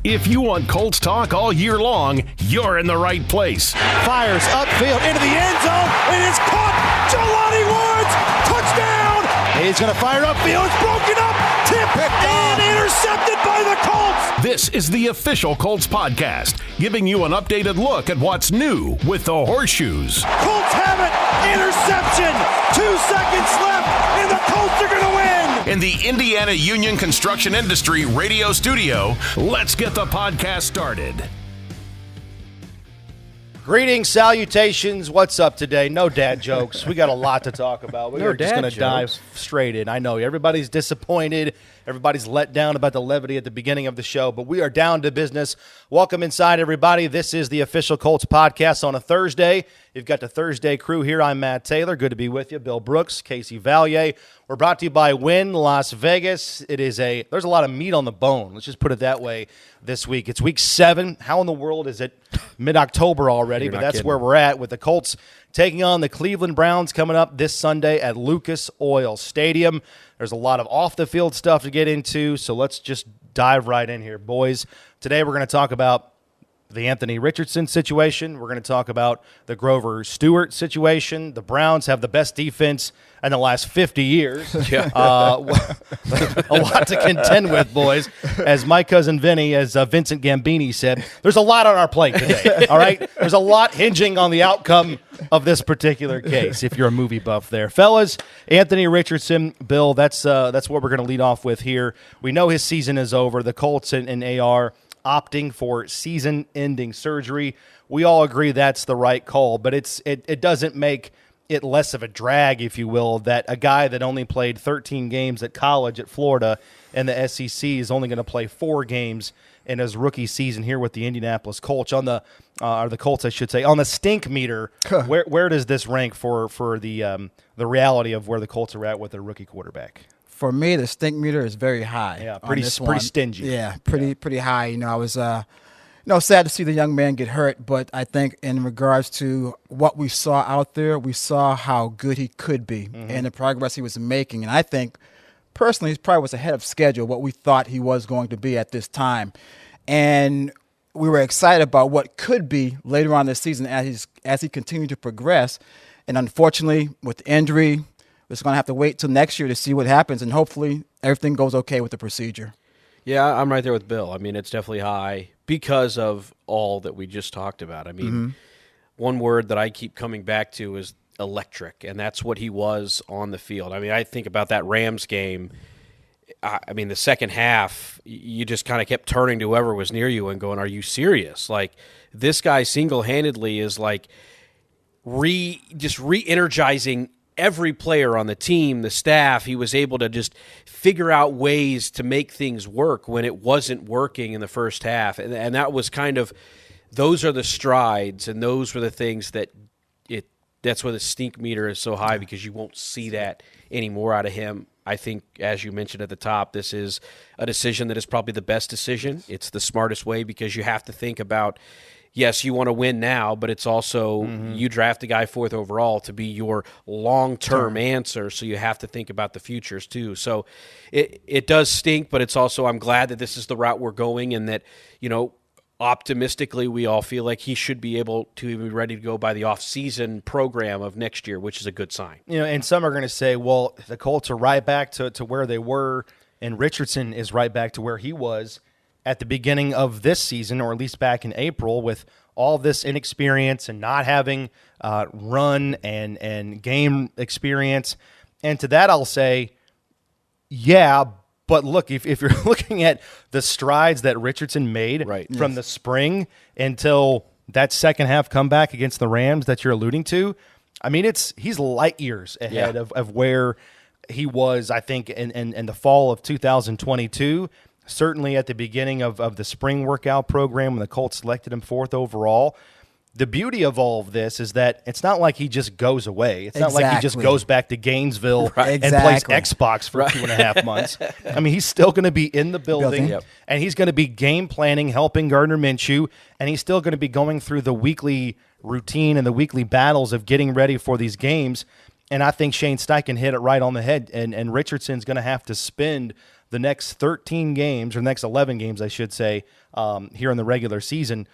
If you want Colts talk all year long, you're in the right place. Fires upfield into the end zone. It is caught. Jelani Woods, touchdown. He's going to fire upfield. It's broken up. Tipped and intercepted by the Colts. This is the official Colts podcast, giving you an updated look at what's new with the Horseshoes. Colts have it. Interception. 2 seconds left, and the Colts are going to win. In the Indiana Union Construction Industry radio studio, let's get the podcast started. Greetings, salutations. What's up today? No dad jokes. We got a lot to talk about. We're just going to dive straight in. I know everybody's disappointed. Everybody's let down about the levity at the beginning of the show, but we are down to business. Welcome inside, everybody. This is the official Colts podcast on a Thursday. You've got the Thursday crew here. I'm Matt Taylor. Good to be with you. Bill Brooks, Casey Valier. We're brought to you by Wynn Las Vegas. There's a lot of meat on the bone. Let's just put it that way this week. It's week 7. How in the world is it mid-October already? But that's where we're at with the Colts taking on the Cleveland Browns coming up this Sunday at Lucas Oil Stadium. There's a lot of off-the-field stuff to get into, so let's just dive right in here, boys. Today we're going to talk about the Anthony Richardson situation. We're going to talk about the Grover Stewart situation. The Browns have the best defense in the last 50 years. Yeah. A lot to contend with, boys. As my cousin Vinny, as Vincent Gambini said, there's a lot on our plate today, all right? There's a lot hinging on the outcome of this particular case, if you're a movie buff there. Fellas, Anthony Richardson, Bill, that's what we're going to lead off with here. We know his season is over. The Colts and AR opting for season-ending surgery. We all agree that's the right call, but it doesn't make it less of a drag, if you will, that a guy that only played 13 games at college at Florida and the SEC is only going to play 4 games in his rookie season here with the Indianapolis Colts. On the Colts, I should say, on the stink meter, where does this rank for the reality of where the Colts are at with their rookie quarterback? For me, the stink meter is very high. Yeah, pretty stingy. Yeah, pretty high. You know, I was sad to see the young man get hurt, but I think in regards to what we saw out there, we saw how good he could be and the progress he was making. And I think, personally, he probably was ahead of schedule, what we thought he was going to be at this time. And we were excited about what could be later on this season as he continued to progress. And unfortunately, with the injury, we're just going to have to wait till next year to see what happens, and hopefully everything goes okay with the procedure. Yeah, I'm right there with Bill. I mean, it's definitely high because of all that we just talked about. I mean, one word that I keep coming back to is electric, and that's what he was on the field. I mean, I think about that Rams game. I mean, the second half, you just kind of kept turning to whoever was near you and going, are you serious? Like, this guy single-handedly is like re-energizing every player on the team, the staff. He was able to just figure out ways to make things work when it wasn't working in the first half. And that was kind of, those are the strides, and those were the things that's why the stink meter is so high, because you won't see that anymore out of him. I think, as you mentioned at the top, this is a decision that is probably the best decision. It's the smartest way, because you have to think about, yes, you want to win now, but it's also you draft a guy 4th overall to be your long-term answer, so you have to think about the futures too. So it does stink, but it's also, I'm glad that this is the route we're going, and that, you know, optimistically we all feel like he should be able to be ready to go by the off-season program of next year, which is a good sign. You know, and some are going to say, well, the Colts are right back to where they were, and Richardson is right back to where he was at the beginning of this season, or at least back in April, with all this inexperience and not having run and game experience. And to that I'll say, yeah, but look, if you're looking at the strides that Richardson made from the spring until that second half comeback against the Rams that you're alluding to, I mean, he's light years ahead of where he was, I think, in the fall of 2022. Certainly at the beginning of the spring workout program when the Colts selected him 4th overall. The beauty of all of this is that it's not like he just goes away. It's not like he just goes back to Gainesville and plays Xbox for 2.5 months. I mean, he's still going to be in the building, and he's going to be game planning, helping Gardner Minshew, and he's still going to be going through the weekly routine and the weekly battles of getting ready for these games. And I think Shane Steichen hit it right on the head, and Richardson's going to have to spend the next 13 games, or next 11 games, I should say, here in the regular season,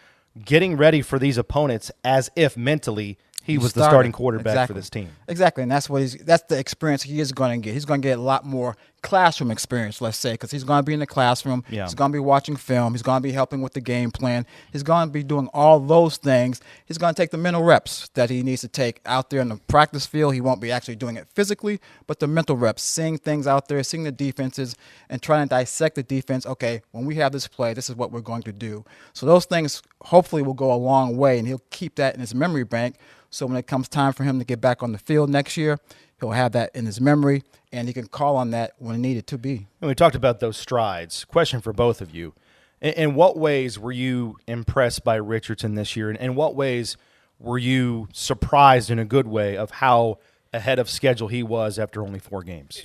getting ready for these opponents as if mentally he was the starting quarterback for this team. Exactly, and that's the experience he is going to get. He's going to get a lot more classroom experience, let's say, because he's going to be in the classroom. Yeah. He's going to be watching film. He's going to be helping with the game plan. He's going to be doing all those things. He's going to take the mental reps that he needs to take out there in the practice field. He won't be actually doing it physically, but the mental reps, seeing things out there, seeing the defenses, and trying to dissect the defense. Okay, when we have this play, this is what we're going to do. So those things hopefully will go a long way, and he'll keep that in his memory bank. So when it comes time for him to get back on the field next year, he'll have that in his memory, and he can call on that when needed to be. And we talked about those strides. Question for both of you. In what ways were you impressed by Richardson this year, and in what ways were you surprised in a good way of how ahead of schedule he was after only 4 games?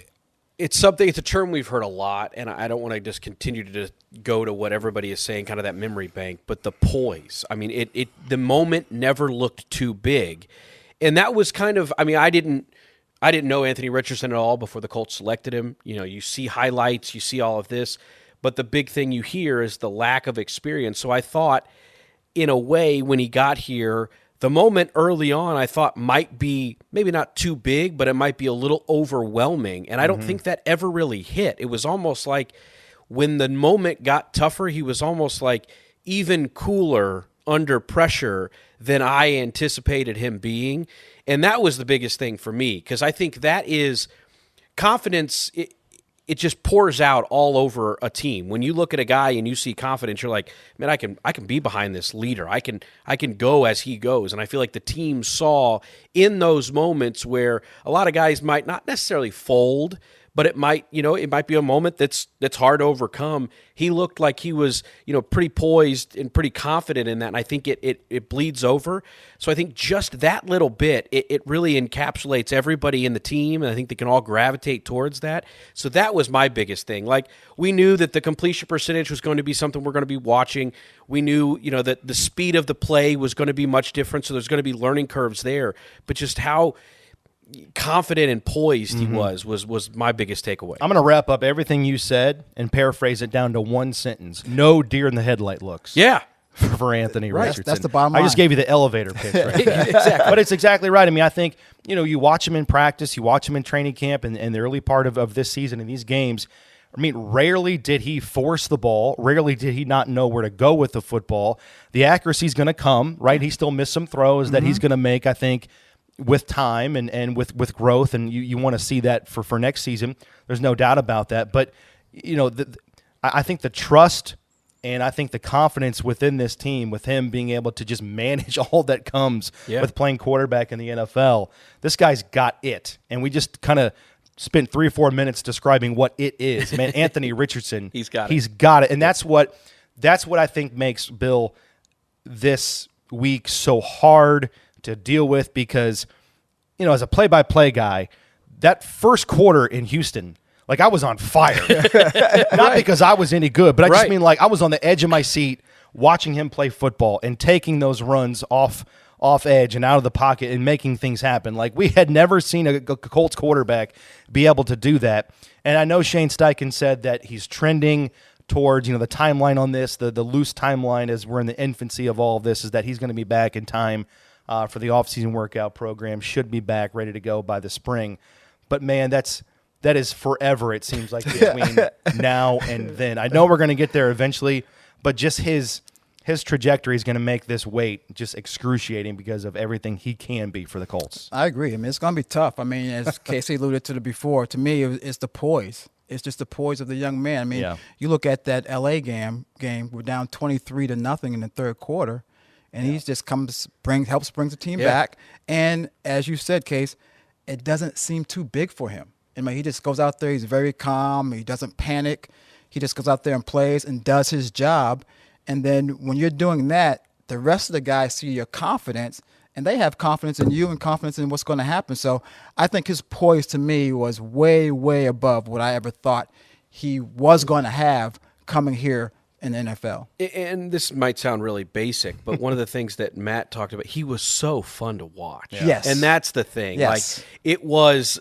It's a term we've heard a lot, and I don't want to just continue to just go to what everybody is saying, kind of that memory bank, but the poise. I mean, the moment never looked too big. And that was kind of, I mean, I didn't know Anthony Richardson at all before the Colts selected him. You know, you see highlights, you see all of this, but the big thing you hear is the lack of experience. So I thought, in a way, when he got here, the moment early on I thought might be maybe not too big, but it might be a little overwhelming. And I don't think that ever really hit. It was almost like when the moment got tougher, he was almost like even cooler under pressure than I anticipated him being. And that was the biggest thing for me, because I think that is confidence. It just pours out all over a team. When you look at a guy and you see confidence, you're like, man, I can be behind this leader. I can go as he goes. And I feel like the team saw in those moments where a lot of guys might not necessarily fold, but it might be a moment that's hard to overcome. He looked like he was, pretty poised and pretty confident in that, and I think it bleeds over. So I think just that little bit, it really encapsulates everybody in the team, and I think they can all gravitate towards that. So that was my biggest thing. Like, we knew that the completion percentage was going to be something we're going to be watching. We knew, that the speed of the play was going to be much different, so there's going to be learning curves there. But just how confident and poised he was my biggest takeaway. I'm going to wrap up everything you said and paraphrase it down to one sentence. No deer in the headlight looks. Yeah. For Anthony Richardson. That's the bottom line. I just gave you the elevator pitch right there. Exactly. But it's exactly right. I mean, I think, you watch him in practice, you watch him in training camp and the early part of this season in these games. I mean, rarely did he force the ball. Rarely did he not know where to go with the football. The accuracy's going to come, right? He still missed some throws that he's going to make, I think, with time and with growth, and you want to see that for next season. There's no doubt about that. But, I think the trust and I think the confidence within this team, with him being able to just manage all that comes with playing quarterback in the NFL, this guy's got it. And we just kind of spent 3 or 4 minutes describing what it is. Man, Anthony Richardson, he's got it. And that's what I think makes Bill this week so hard to deal with, because, as a play-by-play guy, that first quarter in Houston, like, I was on fire. Not because I was any good, but I just mean, like, I was on the edge of my seat watching him play football and taking those runs off edge and out of the pocket and making things happen. Like, we had never seen a Colts quarterback be able to do that. And I know Shane Steichen said that he's trending towards, the timeline on this, the loose timeline as we're in the infancy of all of this, is that he's going to be back in time for the offseason workout program, should be back ready to go by the spring. But, man, that is forever, it seems like, between now and then. I know we're going to get there eventually, but just his trajectory is going to make this wait just excruciating because of everything he can be for the Colts. I agree. I mean, it's going to be tough. I mean, as Casey alluded to before, to me, it's the poise. It's just the poise of the young man. I mean, you look at that L.A. game, we're down 23-0 in the third quarter, and he just helps bring the team back. And as you said, Case, it doesn't seem too big for him. I mean, he just goes out there. He's very calm. He doesn't panic. He just goes out there and plays and does his job. And then when you're doing that, the rest of the guys see your confidence, and they have confidence in you and confidence in what's going to happen. So I think his poise, to me, was way, way above what I ever thought he was going to have coming here in the NFL. And this might sound really basic, but one of the things that Matt talked about, he was so fun to watch. Yes. And that's the thing. Yes. Like, it was,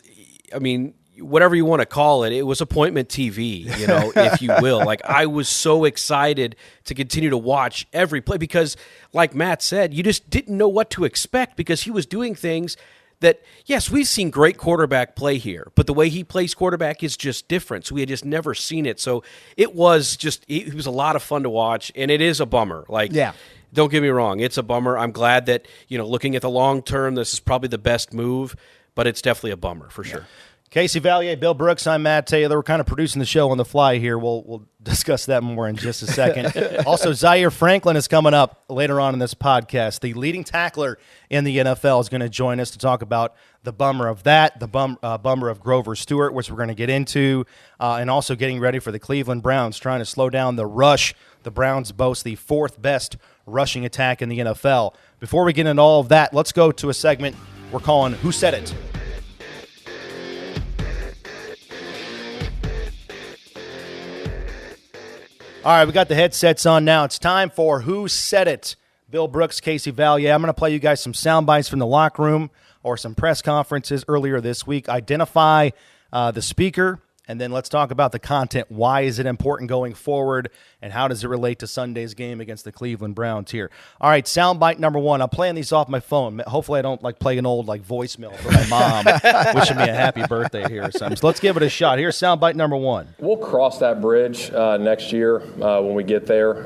I mean, whatever you want to call it, it was appointment TV, if you will. Like, I was so excited to continue to watch every play because, like Matt said, you just didn't know what to expect because he was doing things that, yes, we've seen great quarterback play here, but the way he plays quarterback is just different. So we had just never seen it. So it was a lot of fun to watch, and it is a bummer. Like, yeah. Don't get me wrong, it's a bummer. I'm glad that, looking at the long term, this is probably the best move, but it's definitely a bummer for sure. Casey Valier, Bill Brooks, I'm Matt Taylor. We're kind of producing the show on the fly here. We'll discuss that more in just a second. Also, Zaire Franklin is coming up later on in this podcast. The leading tackler in the NFL is going to join us to talk about the bummer of that, the bummer of Grover Stewart, which we're going to get into, and also getting ready for the Cleveland Browns, trying to slow down the rush. The Browns boast the fourth best rushing attack in the NFL. Before we get into all of that, let's go to a segment we're calling Who Said It? All right, we got the headsets on now. It's time for Who Said It? Bill Brooks, Casey Valier. I'm going to play you guys some sound bites from the locker room or some press conferences earlier this week. Identify the speaker, and then let's talk about the content. Why is it important going forward, and how does it relate to Sunday's game against the Cleveland Browns here? All right, sound bite number one. I'm playing these off my phone. Hopefully I don't play an old voicemail for my mom wishing me a happy birthday here or something. So let's give it a shot. Here's sound bite number one. We'll cross that bridge next year when we get there.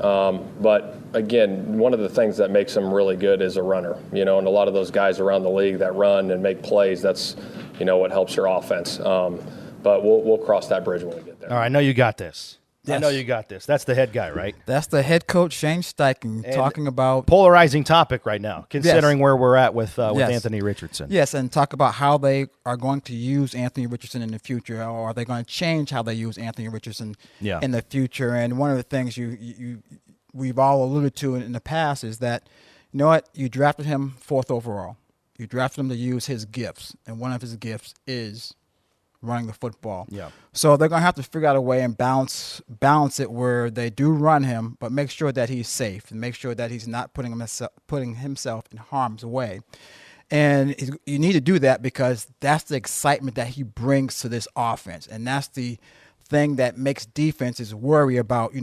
But again, one of the things that makes him really good is a runner, and a lot of those guys around the league that run and make plays, that's, what helps your offense. But we'll cross that bridge when we get there. All right, I know you got this. Yes. I know you got this. That's the head guy, right? That's the head coach, Shane Steichen, talking about polarizing topic right now, considering where we're at with Yes. Anthony Richardson. Yes, and talk about how they are going to use Anthony Richardson in the future, or are they going to change how they use Anthony Richardson in the future? And one of the things we've all alluded to in the past is that, you drafted him 4th overall. You drafted him to use his gifts, and one of his gifts is running the football. Yeah. So they're going to have to figure out a way and balance it where they do run him, but make sure that he's safe and make sure that he's not putting himself in harm's way. And you need to do that because that's the excitement that he brings to this offense. And that's the thing that makes defenses worry about,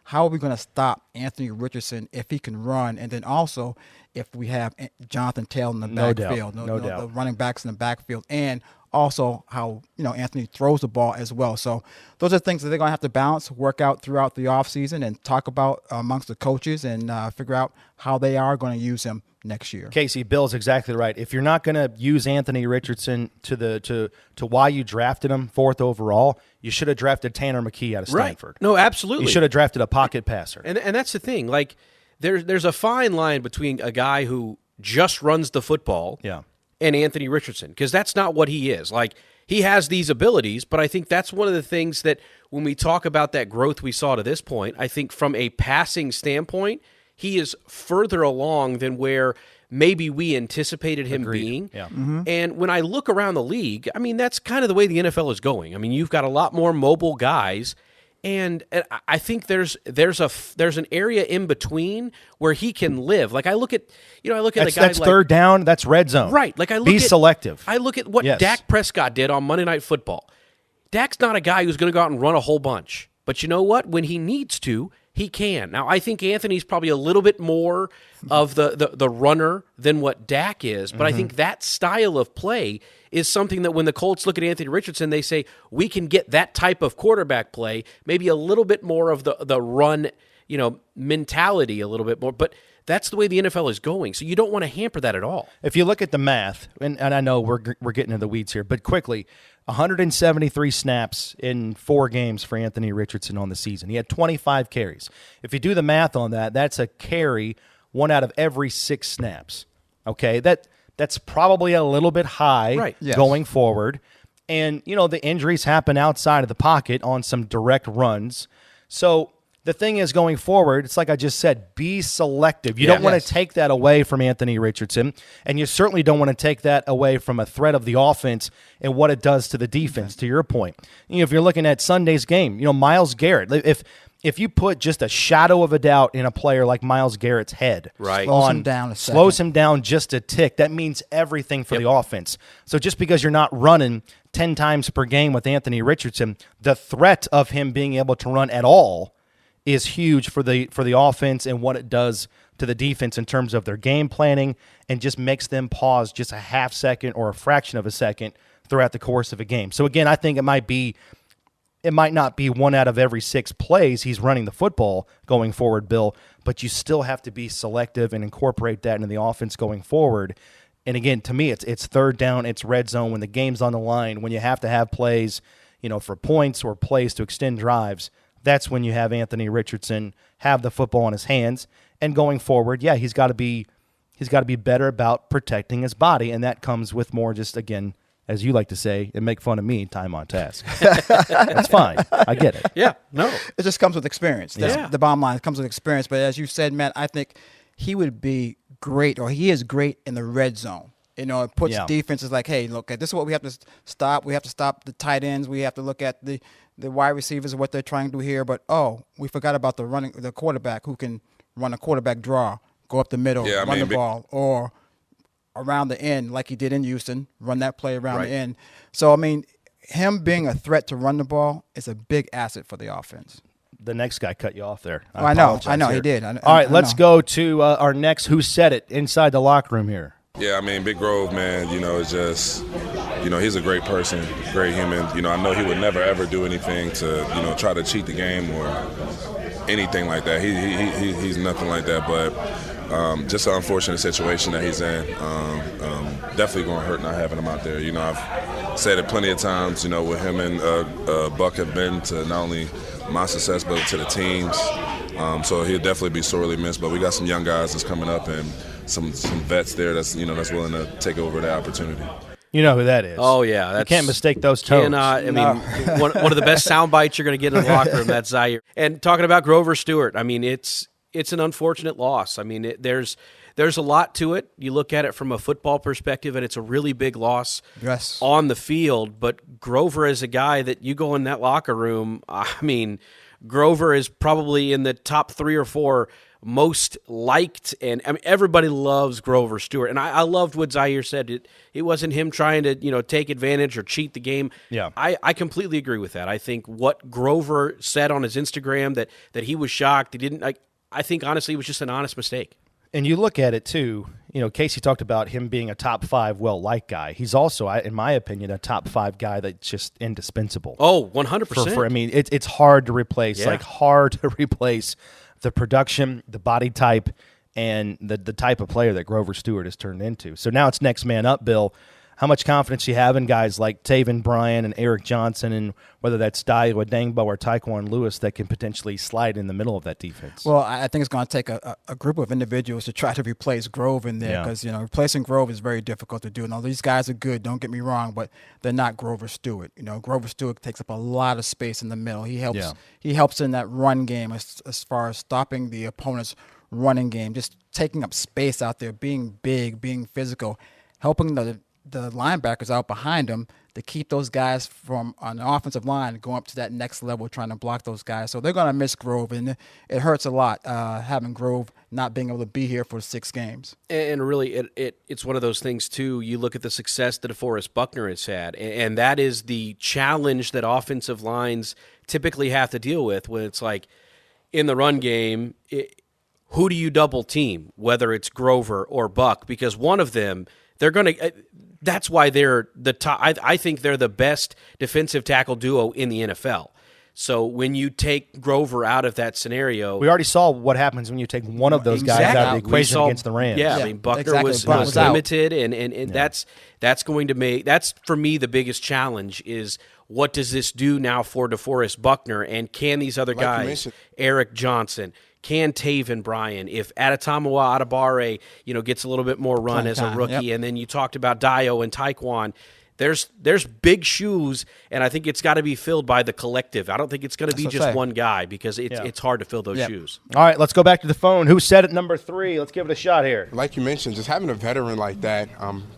how are we going to stop Anthony Richardson if he can run? And then also if we have Jonathan Taylor in the backfield, no doubt. the running backs in the backfield, and also how, Anthony throws the ball as well. So those are things that they're going to have to balance, work out throughout the offseason, and talk about amongst the coaches and figure out how they are going to use him next year. Casey, Bill's exactly right. If you're not going to use Anthony Richardson to why you drafted him 4th overall, you should have drafted Tanner McKee out of Stanford. Right. No, absolutely. You should have drafted a pocket passer. And that's the thing. There's a fine line between a guy who just runs the football and Anthony Richardson, because that's not what he is. He has these abilities, but I think that's one of the things that when we talk about that growth we saw to this point, I think from a passing standpoint, he is further along than where maybe we anticipated him being. Yeah. Mm-hmm. And when I look around the league, that's kind of the way the NFL is going. You've got a lot more mobile guys, and I think there's an area in between where he can live. I look at a guy that's third down, that's red zone. Right. Be selective. I look at what Dak Prescott did on Monday Night Football. Dak's not a guy who's going to go out and run a whole bunch. But you know what? When he needs to, he can. Now, I think Anthony's probably a little bit more of the runner than what Dak is, but I think that style of play is something that when the Colts look at Anthony Richardson, they say, we can get that type of quarterback play, maybe a little bit more of the run, mentality a little bit more, but that's the way the NFL is going, so you don't want to hamper that at all. If you look at the math, and I know we're getting into the weeds here, but quickly, 173 snaps in 4 games for Anthony Richardson on the season. He had 25 carries. If you do the math on that, that's a carry 1 out of every 6 snaps. Okay, that's probably a little bit high going forward. And, the injuries happen outside of the pocket on some direct runs. So the thing is, going forward, it's like I just said, be selective. You don't want to take that away from Anthony Richardson, and you certainly don't want to take that away from a threat of the offense and what it does to the defense, to your point. If you're looking at Sunday's game, Myles Garrett, if you put just a shadow of a doubt in a player like Myles Garrett's head, right, slows him down just a tick, that means everything for the offense. So just because you're not running 10 times per game with Anthony Richardson, the threat of him being able to run at all is huge for the offense and what it does to the defense in terms of their game planning, and just makes them pause just a half second or a fraction of a second throughout the course of a game. So again, I think it might not be 1 out of every 6 plays he's running the football going forward, Bill, but you still have to be selective and incorporate that into the offense going forward. And again, to me, it's third down, it's red zone, when the game's on the line, when you have to have plays, for points or plays to extend drives. That's when you have Anthony Richardson have the football in his hands. And going forward, yeah, he's got to be better about protecting his body, and that comes with more just, again, as you like to say, and make fun of me, time on task. That's fine. I get it. Yeah, no. It just comes with experience. That's the bottom line. It comes with experience. But as you said, Matt, I think he would be great, or he is great in the red zone. It puts defenses like, hey, look, this is what we have to stop. We have to stop the tight ends. We have to look at the wide receivers, what they're trying to do here. But, we forgot about the quarterback who can run a quarterback draw, go up the middle, run the ball, or around the end like he did in Houston, run that play around the end. So, him being a threat to run the ball is a big asset for the offense. The next guy cut you off there. I know, he did. All right, let's go to our next Who Said It inside the locker room here. Yeah, Big Grove, man, is just, he's a great person, great human. I know he would never, ever do anything to, try to cheat the game or anything like that. He's nothing like that, but just an unfortunate situation that he's in. Definitely going to hurt not having him out there. I've said it plenty of times, with him and Buck have been to not only my success, but to the teams. So he'll definitely be sorely missed, but we got some young guys that's coming up and some vets there that's that's willing to take over that opportunity. You know who that is. Oh, yeah. You can't mistake those toes. One of the best sound bites you're going to get in the locker room, that's Zaire. And talking about Grover Stewart, it's an unfortunate loss. There's a lot to it. You look at it from a football perspective, and it's a really big loss on the field. But Grover is a guy that you go in that locker room, Grover is probably in the top 3 or 4 most liked, and everybody loves Grover Stewart. And I loved what Zaire said. It wasn't him trying to take advantage or cheat the game. Yeah, I completely agree with that. I think what Grover said on his Instagram that he was shocked, he didn't. I think honestly it was just an honest mistake. And you look at it too. Casey talked about him being a top 5 well-liked guy. He's also, in my opinion, a top 5 guy that's just indispensable. Oh, 100%. It's hard to replace. Hard to replace the production, the body type, and the type of player that Grover Stewart has turned into. So now it's next man up, Bill. How much confidence you have in guys like Taven Bryan and Eric Johnson, and whether that's Dayo Adangbo or Tyquan Lewis that can potentially slide in the middle of that defense? Well, I think it's going to take a group of individuals to try to replace Grove in there, because replacing Grove is very difficult to do. Now, these guys are good, don't get me wrong, but they're not Grover Stewart. Grover Stewart takes up a lot of space in the middle. He helps in that run game as far as stopping the opponent's running game, just taking up space out there, being big, being physical, helping the linebackers out behind him to keep those guys from on the offensive line going up to that next level, trying to block those guys. So they're going to miss Grove, and it hurts a lot having Grove not being able to be here for 6 games. And really, it's one of those things, too. You look at the success that DeForest Buckner has had, and that is the challenge that offensive lines typically have to deal with when it's like in the run game, who do you double team, whether it's Grover or Buck? Because one of them, they're going to that's why they're the top. I think they're the best defensive tackle duo in the NFL. So when you take Grover out of that scenario, we already saw what happens when you take one of those guys out of the equation against the Rams. Yeah, Buckner was limited, and that's going to make for me the biggest challenge is what does this do now for DeForest Buckner, and can these other guys, Eric Johnson, can Taven Bryan, if Adetomiwa Adebawore, gets a little bit more run as a rookie, and then you talked about Dayo and Tyquan, there's big shoes, and I think it's got to be filled by the collective. I don't think it's going to be just one guy, because it's hard to fill those shoes. All right, let's go back to the phone. Who said it, number 3? Let's give it a shot here. Like you mentioned, just having a veteran like that,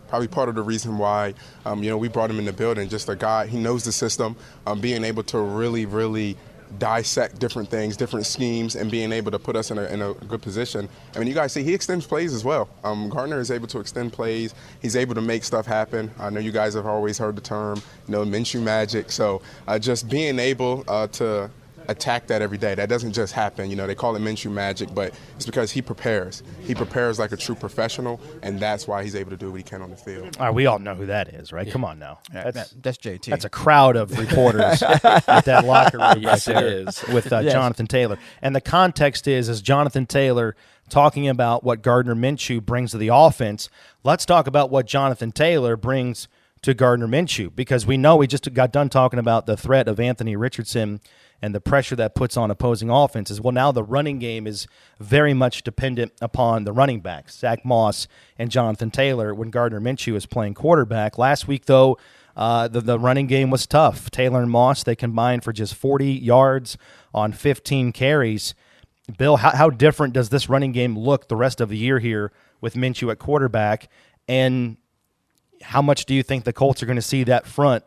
probably part of the reason why, we brought him in the building. Just a guy, he knows the system, being able to really, really dissect different things, different schemes, and being able to put us in a good position. I mean, you guys see he extends plays as well. Gardner is able to extend plays. He's able to make stuff happen. I know you guys have always heard the term, Minshew magic. So just being able to attack that every day. That doesn't just happen. They call it Minshew magic, but it's because he prepares. He prepares like a true professional, and that's why he's able to do what he can on the field. All right, we all know who that is, right? Come on now. That's JT. That's a crowd of reporters at that locker room. Yes, it is. With Jonathan Taylor. And the context is Jonathan Taylor talking about what Gardner Minshew brings to the offense. Let's talk about what Jonathan Taylor brings to Gardner Minshew, because we know we just got done talking about the threat of Anthony Richardson and the pressure that puts on opposing offenses. Well, now the running game is very much dependent upon the running backs, Zach Moss and Jonathan Taylor, when Gardner Minshew is playing quarterback. Last week, though, the running game was tough. Taylor and Moss, they combined for just 40 yards on 15 carries. Bill, how different does this running game look the rest of the year here with Minshew at quarterback? And how much do you think the Colts are going to see that front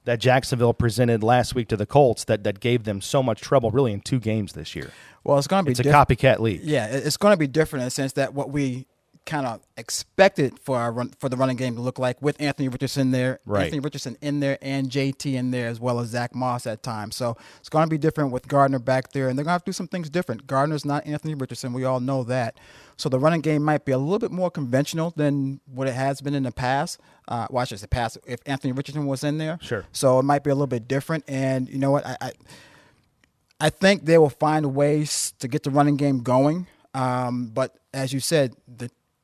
that Jacksonville presented last week to the Colts that gave them so much trouble really in 2 games this year? Well, it's going to be a copycat league. Yeah, it's going to be different in the sense that what we kind of expected for the running game to look like with Anthony Richardson there, right. Anthony Richardson in there, and JT in there, as well as Zach Moss at times. So it's going to be different with Gardner back there, and they're going to have to do some things different. Gardner's not Anthony Richardson. We all know that. So the running game might be a little bit more conventional than what it has been in the past. Well, I should say past if Anthony Richardson was in there. Sure. So it might be a little bit different. And you know what? I think they will find ways to get the running game going. But as you said,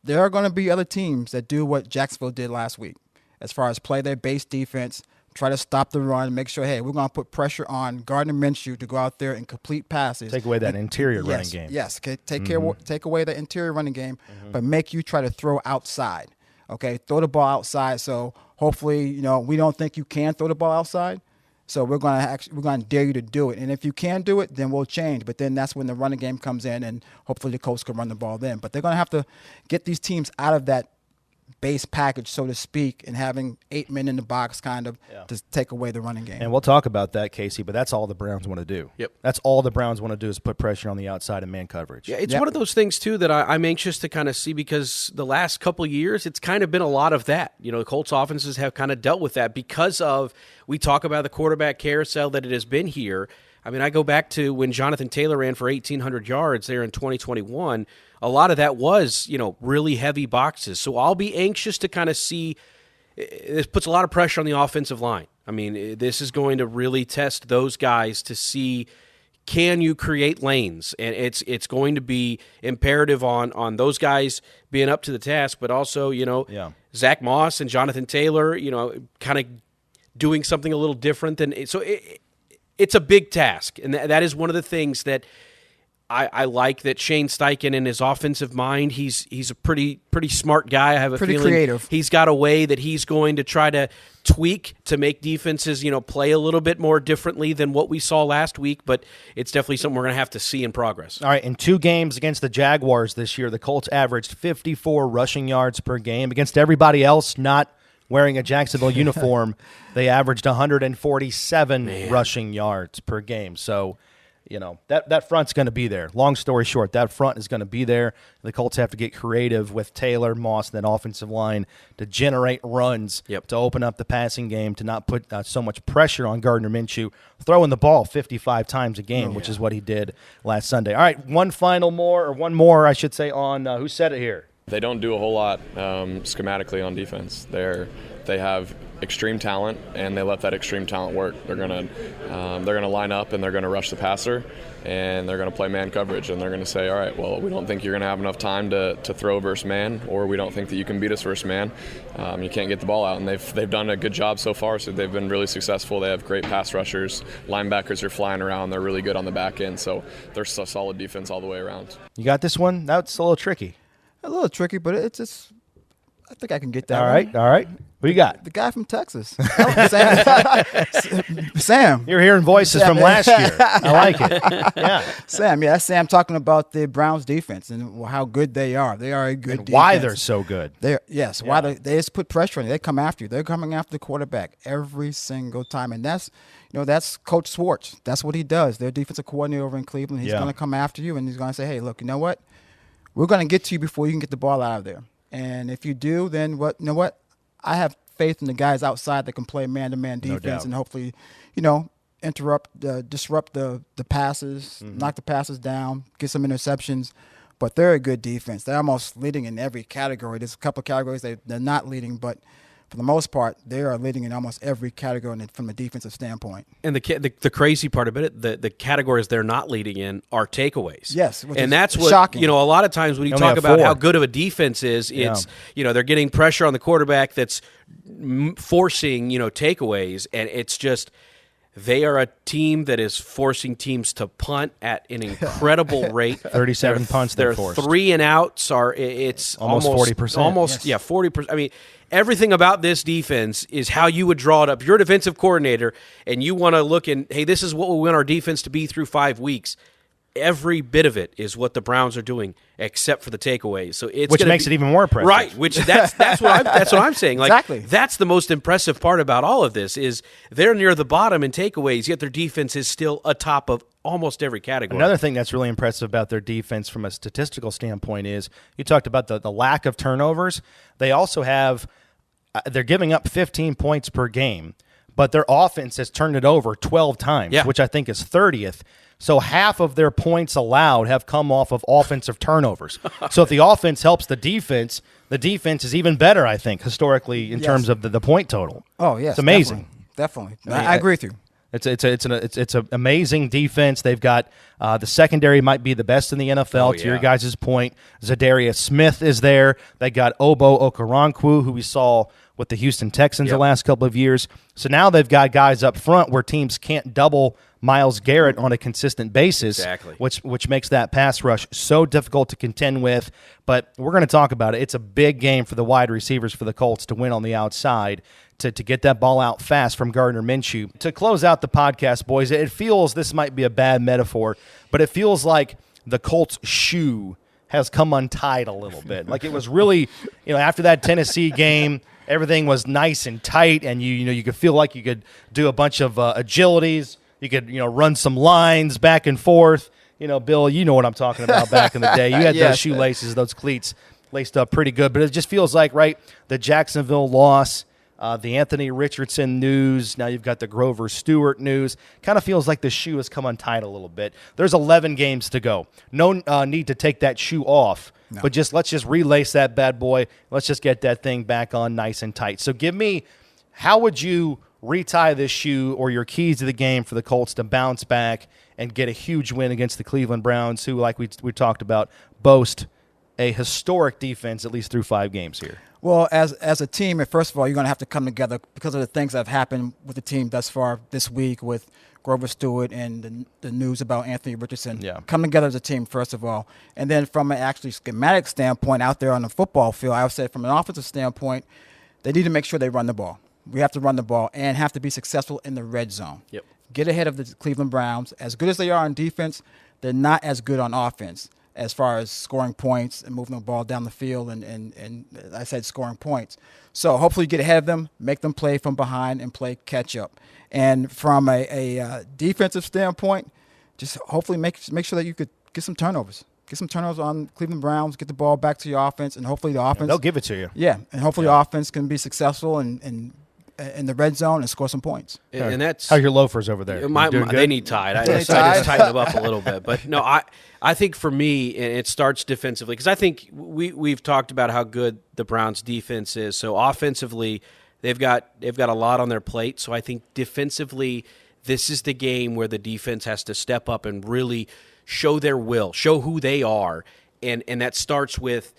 there are going to be other teams that do what Jacksonville did last week as far as play their base defense, try to stop the run, make sure, hey, we're going to put pressure on Gardner Minshew to go out there and complete passes. Take away that interior running game. Yes, okay, take away the interior running game, but make you try to throw outside. Okay, throw the ball outside. So hopefully, we don't think you can throw the ball outside. So we're going to dare you to do it. And if you can do it, then we'll change. But then that's when the running game comes in, and hopefully the Colts can run the ball then. But they're going to have to get these teams out of that base package, so to speak, and having 8 men in the box kind of to take away the running game. And we'll talk about that, Casey, but that's all the Browns want to do. Yep. That's all the Browns want to do is put pressure on the outside and man coverage. Yeah, it's one of those things, too, that I'm anxious to kind of see, because the last couple of years, it's kind of been a lot of that. The Colts offenses have kind of dealt with that because of, we talk about the quarterback carousel that it has been here. I mean, I go back to when Jonathan Taylor ran for 1,800 yards there in 2021. A lot of that was, really heavy boxes. So I'll be anxious to kind of see. This puts a lot of pressure on the offensive line. I mean, this is going to really test those guys to see, can you create lanes? And it's going to be imperative on those guys being up to the task, but also, Zach Moss and Jonathan Taylor, kind of doing something a little different than. So it's a big task, and that is one of the things that I like, that Shane Steichen in his offensive mind, he's a pretty smart guy. I have a feeling creative. He's got a way that he's going to try to tweak to make defenses, play a little bit more differently than what we saw last week, but it's definitely something we're going to have to see in progress. All right, in 2 games against the Jaguars this year, the Colts averaged 54 rushing yards per game. Against everybody else not wearing a Jacksonville uniform, they averaged 147 rushing yards per game. So, that front's going to be there. Long story short, that front is going to be there. The Colts have to get creative with Taylor, Moss, and that offensive line to generate runs, to open up the passing game, to not put so much pressure on Gardner Minshew, throwing the ball 55 times a game, which is what he did last Sunday. All right, one more, I should say, on who said it here? They don't do a whole lot schematically on defense. They have extreme talent, and they let that extreme talent work. They're gonna line up, and they're gonna rush the passer, and they're gonna play man coverage, and they're gonna say, all right, well, we don't think you're gonna have enough time to throw versus man, or we don't think that you can beat us versus man. You can't get the ball out, and they've done a good job so far. So they've been really successful. They have great pass rushers. Linebackers are flying around. They're really good on the back end. So they're a solid defense all the way around. You got this one? That's a little tricky. A little tricky, but it's just, I think I can get that. All right. Who you got? The guy from Texas. Sam. You're hearing voices from last year. I like it. Yeah. Sam. Yeah, that's Sam talking about the Browns defense and how good they are. They are a good defense. Why they're so good. Why they just put pressure on you. They come after you. They're coming after the quarterback every single time. And that's Coach Schwartz. That's what he does. Their defensive coordinator over in Cleveland. He's going to come after you, and he's going to say, hey, look, you know what? We're going to get to you before you can get the ball out of there. And if you do, then I have faith in the guys outside that can play man-to-man defense and hopefully, disrupt the passes, knock the passes down, get some interceptions. But they're a good defense. They're almost leading in every category. There's a couple of categories they're not leading, but for the most part, they are leading in almost every category from a defensive standpoint. And the crazy part about it, the categories they're not leading in are takeaways. Yes, and that's what shocking. A lot of times when you talk about how good of a defense is, it's they're getting pressure on the quarterback that's forcing takeaways, and it's just they are a team that is forcing teams to punt at an incredible rate. 37 punts their forced. 3 and outs are it's almost 40%. Almost 40%. I mean, everything about this defense is how you would draw it up. If you're a defensive coordinator and you want to look and, hey, this is what we want our defense to be through 5 weeks. Every bit of it is what the Browns are doing, except for the takeaways. So which makes it even more impressive, right? Which that's what I'm saying. Like, exactly. That's the most impressive part about all of this is they're near the bottom in takeaways, yet their defense is still atop of almost every category. Another thing that's really impressive about their defense from a statistical standpoint is you talked about the lack of turnovers. They also have they're giving up 15 points per game, but their offense has turned it over 12 times, which I think is 30th. So half of their points allowed have come off of offensive turnovers. So if the offense helps the defense is even better, I think, historically in terms of the point total. Oh, yes. It's amazing. Definitely. I agree with you. It's an amazing defense. They've got the secondary might be the best in the NFL. To your guys' point, Zadarius Smith is there. They got Obo Okoronkwo, who we saw with the Houston Texans the last couple of years. So now they've got guys up front where teams can't double Myles Garrett on a consistent basis, which makes that pass rush so difficult to contend with. But we're going to talk about it. It's a big game for the wide receivers for the Colts to win on the outside, to get that ball out fast from Gardner Minshew. To close out the podcast, boys, it feels, this might be a bad metaphor, but it feels like the Colts' shoe has come untied a little bit. Like it was really, after that Tennessee game, everything was nice and tight, and you could feel like you could do a bunch of agilities. You could, run some lines back and forth. Bill, you know what I'm talking about back in the day. You had those shoelaces, those cleats laced up pretty good. But it just feels like, right, the Jacksonville loss, the Anthony Richardson news, now you've got the Grover Stewart news. Kind of feels like the shoe has come untied a little bit. There's 11 games to go. No need to take that shoe off. No. But let's just relace that bad boy. Let's just get that thing back on nice and tight. So give me, how would you retie this shoe or your keys to the game for the Colts to bounce back and get a huge win against the Cleveland Browns, who, like we talked about, boast a historic defense at least through 5 games here? Well, as a team, first of all, you're going to have to come together because of the things that have happened with the team thus far this week with Grover Stewart and the news about Anthony Richardson. Yeah. Come together as a team, first of all. And then from an actually schematic standpoint out there on the football field, I would say from an offensive standpoint, they need to make sure they run the ball. We have to run the ball and have to be successful in the red zone. Yep. Get ahead of the Cleveland Browns. As good as they are on defense, they're not as good on offense as far as scoring points and moving the ball down the field and I said scoring points. So hopefully you get ahead of them, make them play from behind and play catch up. And from a defensive standpoint, just hopefully make sure that you could get some turnovers. Get some turnovers on Cleveland Browns, get the ball back to your offense, and hopefully the offense. They'll give it to you. Yeah, and hopefully the offense can be successul and in the red zone and score some points. And that's how's your loafers over there? They need tied. I just tighten them up a little bit. But no, I think for me, it starts defensively because I think we've talked about how good the Browns defense is. So offensively, they've got a lot on their plate. So I think defensively, this is the game where the defense has to step up and really show their will, show who they are, and that starts with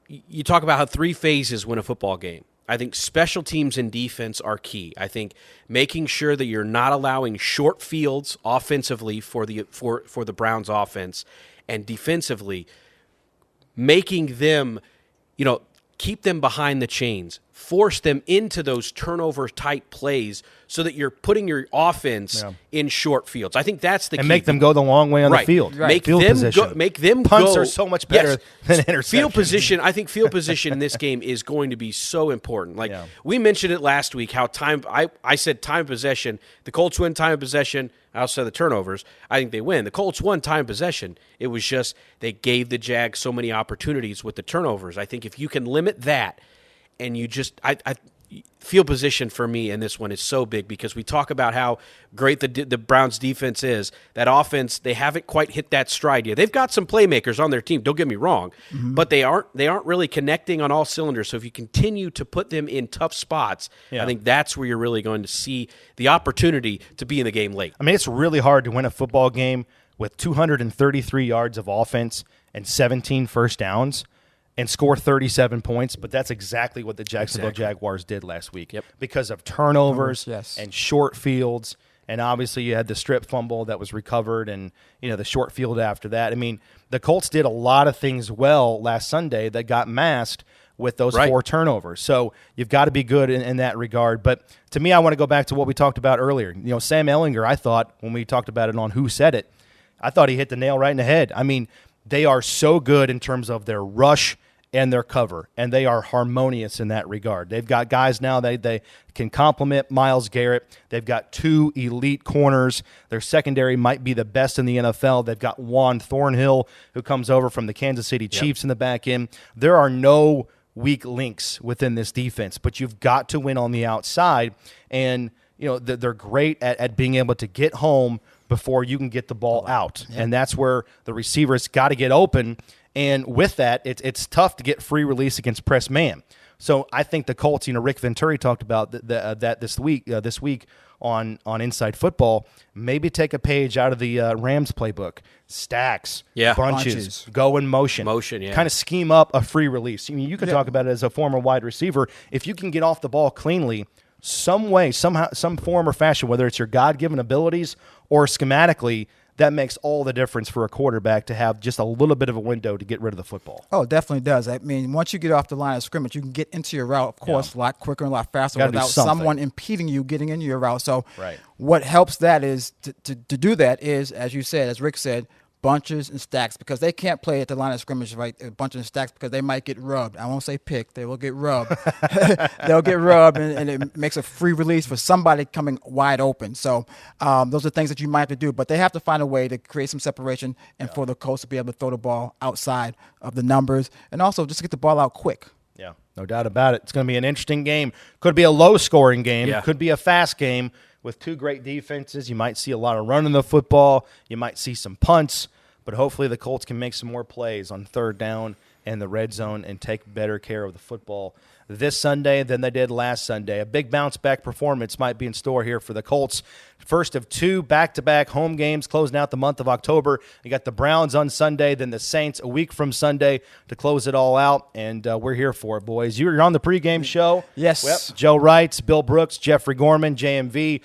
you talk about how 3 phases win a football game. I think special teams and defense are key. I think making sure that you're not allowing short fields offensively for the Browns offense, and defensively making them, keep them behind the chains, force them into those turnover-type plays so that you're putting your offense in short fields. I think that's the key. And make them go the long way on the field. Right. Make field them position. Make them Punts go. are so much better than interceptions. Field position, I think field position in this game is going to be so important. Like we mentioned it last week, how I said time of possession. The Colts win time of possession. I also said the turnovers. I think they win. The Colts won time of possession. It was just they gave the Jags so many opportunities with the turnovers. I think if you can limit that, and you just field position for me in this one is so big because we talk about how great the Browns defense is. That offense, they haven't quite hit that stride yet. They've got some playmakers on their team, don't get me wrong, but they aren't really connecting on all cylinders. So if you continue to put them in tough spots, I think that's where you're really going to see the opportunity to be in the game late. I mean, it's really hard to win a football game with 233 yards of offense and 17 first downs and score 37 points, but that's exactly what the Jacksonville Jaguars did last week because of turnovers and short fields, and obviously you had the strip fumble that was recovered and the short field after that. I mean, the Colts did a lot of things well last Sunday that got masked with those 4 turnovers. So you've got to be good in that regard. But to me, I want to go back to what we talked about earlier. Sam Ehlinger, I thought, when we talked about it on Who Said It, I thought he hit the nail right in the head. I mean, they are so good in terms of their rush and their cover, and they are harmonious in that regard. They've got guys now they can complement Myles Garrett. They've got 2 elite corners. Their secondary might be the best in the NFL. They've got Juan Thornhill, who comes over from the Kansas City Chiefs in the back end. There are no weak links within this defense, but you've got to win on the outside, and they're great at being able to get home before you can get the ball out, and that's where the receivers got to get open. And with that, it's tough to get free release against press man. So I think the Colts, Rick Venturi talked about that this week on Inside Football. Maybe take a page out of the Rams playbook. Stacks, bunches, go in motion. Kind of scheme up a free release. I mean, you could talk about it as a former wide receiver. If you can get off the ball cleanly, some way, somehow, some form or fashion, whether it's your God-given abilities or schematically, that makes all the difference for a quarterback to have just a little bit of a window to get rid of the football. Oh, it definitely does. I mean, once you get off the line of scrimmage, you can get into your route, of course, a lot quicker and a lot faster without someone impeding you getting into your route. So what helps that is to do that is, as you said, as Rick said, bunches and stacks, because they can't play at the line of scrimmage, right? Bunches and stacks, because they might get rubbed. I won't say picked. They will get rubbed. They'll get rubbed, and it makes a free release for somebody coming wide open. So those are things that you might have to do, but they have to find a way to create some separation and for the Colts to be able to throw the ball outside of the numbers and also just to get the ball out quick. Yeah, no doubt about it. It's going to be an interesting game. Could be a low-scoring game. Could be a fast game with 2 great defenses. You might see a lot of running the football. You might see some punts. But hopefully the Colts can make some more plays on 3rd down and the red zone and take better care of the football this Sunday than they did last Sunday. A big bounce-back performance might be in store here for the Colts. First of 2 back-to-back home games closing out the month of October. You got the Browns on Sunday, then the Saints a week from Sunday to close it all out, and we're here for it, boys. You're on the pregame show. Yes. Yep. Joe Wrights, Bill Brooks, Jeffrey Gorman, JMV,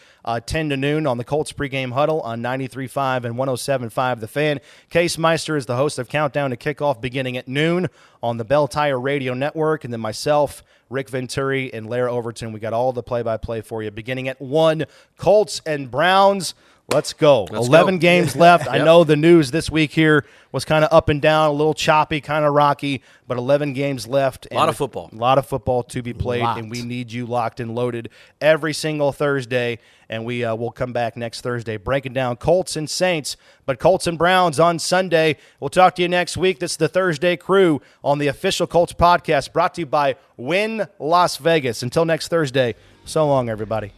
10 to noon on the Colts pregame huddle on 93.5 and 107.5 The Fan. Case Meister is the host of Countdown to Kickoff beginning at noon on the Bell Tire Radio Network, and then myself, Rick Venturi, and Lara Overton. We got all the play-by-play for you beginning at 1. Colts and Browns. Let's go. 11 games left. I know the news this week here was kind of up and down, a little choppy, kind of rocky, but 11 games left. A lot of football. A lot of football to be played, and we need you locked and loaded every single Thursday, and we will come back next Thursday breaking down Colts and Saints, but Colts and Browns on Sunday. We'll talk to you next week. This is the Thursday Crew on the official Colts podcast brought to you by Wynn Las Vegas. Until next Thursday, so long, everybody.